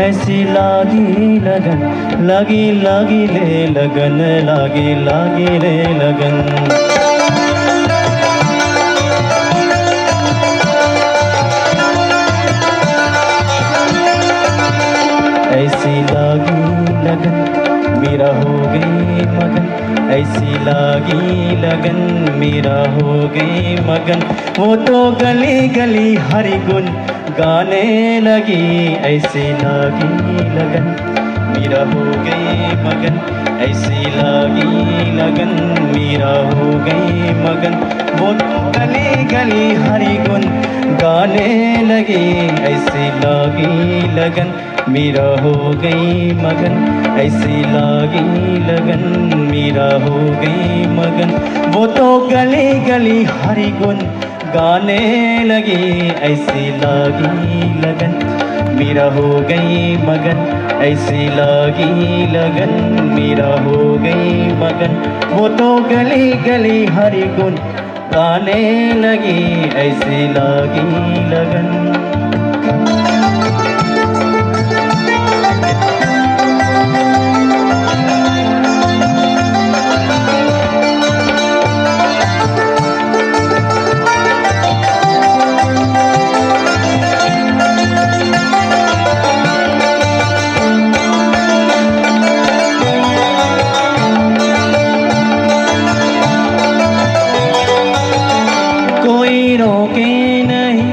ऐसी लागी लगन, लागी लागी ले लगन, लागी लागी ले लगन। ऐसी लागी लगन मेरा हो गई मगन, ऐसी लागी लगन मेरा हो गई मगन। वो तो गली गली हरि गुण गाने लगी, ऐसी लागी लगन मेरा हो गई मगन, ऐसी लागी लगन मेरा हो गई मगन। वो तो गली गली हरि गुण गाने लगी, ऐसी लागी लगन मेरा हो गई मगन, ऐसी लागी लगन मेरा हो गई मगन। वो तो गली गली हरि गुण गाने लगी, ऐसी लागी लगन मेरा हो गई मगन, ऐसी लागी लगन मेरा हो गई मगन। वो तो गली गली हरि गुण गाने लगी, ऐसी लागी लगन। कोई रोके नहीं,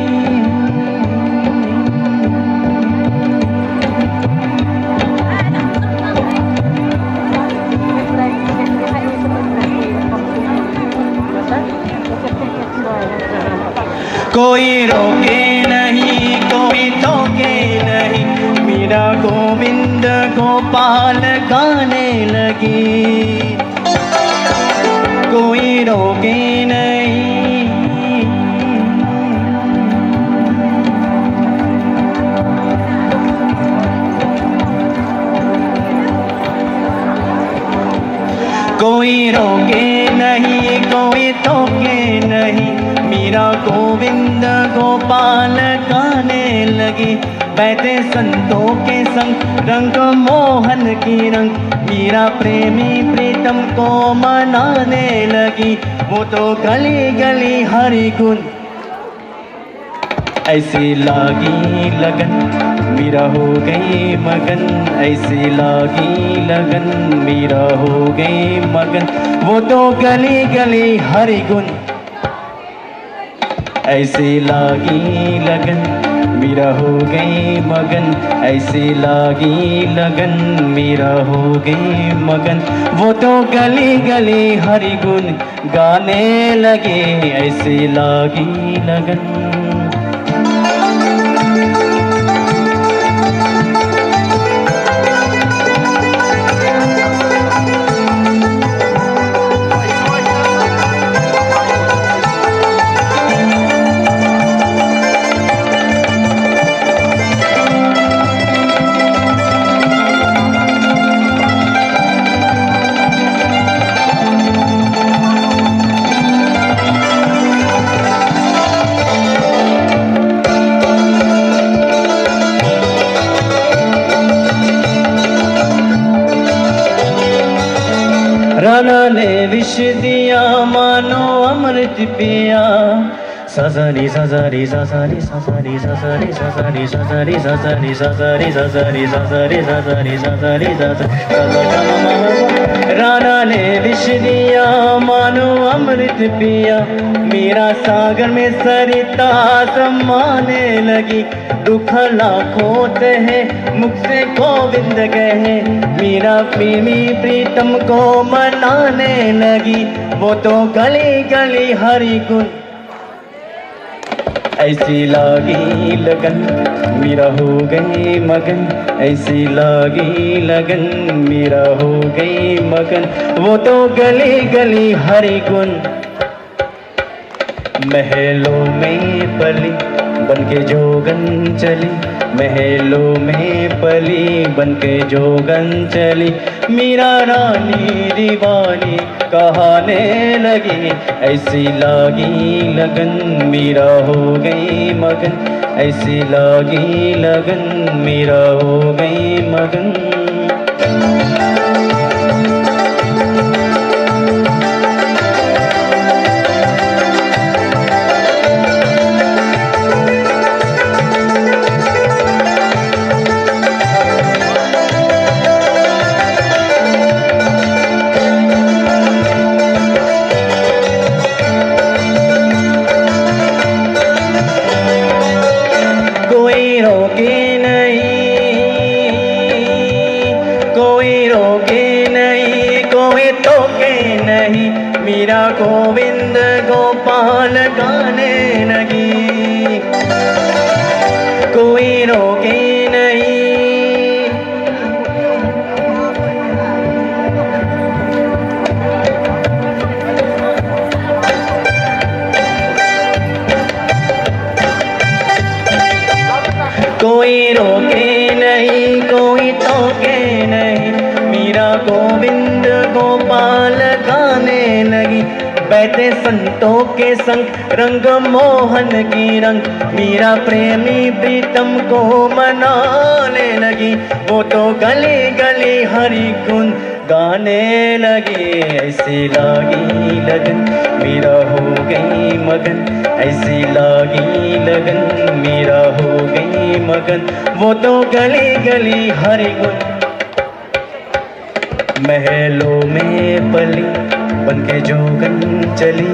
कोई रोके नहीं, कोई टोके नहीं, मेरा गोविंद गोपाल गाने लगी। कोई रोके नहीं, कोई रोके नहीं, कोई टोके नहीं, मेरा गोविंद गोपाल गाने लगी। बैठे संतों के संग रंग मोहन की रंग, मेरा प्रेमी प्रीतम को मनाने लगी। वो तो गली गली हरि गुण, ऐसी लागी लगन मेरा हो गई मगन, ऐसी लागी लगन मेरा हो गई मगन। वो तो गली गली हरि गुण, ऐसी लागी लगन मेरा हो गई मगन, ऐसी लागी लगन मेरा हो गई मगन। वो तो गली गली हरि गुण गाने लगे, ऐसी लागी लगन। राणा ने विष दिया मानो अमृत पिया सजरी सजरी सजरी सजरी सजरी सजरी सजरी सजरी सजरी सजरी सजरी सजरी सजरी सजरी राणा ने विष दिया मानो अमृत पिया मेरा सागर में सरिता समाने लगी दुख लाखों है मुख से गोविंद कहे मेरा प्रेमी प्रीतम को मनाने लगी वो तो गली गली हरि गुण ऐसी लागी लगन मेरा हो गई मगन ऐसी लागी लगन मेरा हो गई मगन वो तो गली गली हरि गुण महलों में पली बनके जोगन चली महलों में पली बनके जोगन चली मीरा रानी दीवानी कहाने लगी ऐसी लागी लगन मीरा हो गई मगन ऐसी लागी लगन मीरा हो गई मगन मीरा गोविंद गोपाल गाने लगी कोई रोके नहीं कोई रोके नहीं कोई टोके नहीं मीरा गोविंद गोपाल गाने लगी बैठे संतों के संग रंग मोहन की रंग मीरा प्रेमी प्रीतम को मनाने लगी वो तो गली गली हरि गुण गाने लगी ऐसी लागी लगन मीरा हो गई मगन ऐसी लागी लगन मीरा हो गई मगन वो तो गली गली हरि गुण महलों में पली बनके जोगन चली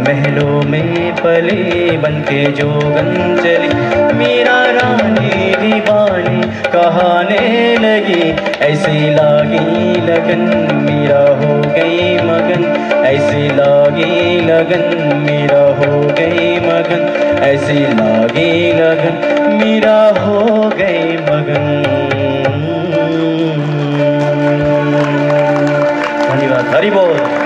महलों में पली बनके जोगन चली मीरा रानी दीवानी कहाने लगी ऐसी लागी लगन मीरा हो गई मगन ऐसी लागी लगन मीरा हो गई मगन ऐसी लागी लगन मीरा हो गई मगन धन्यवाद हरि बोल।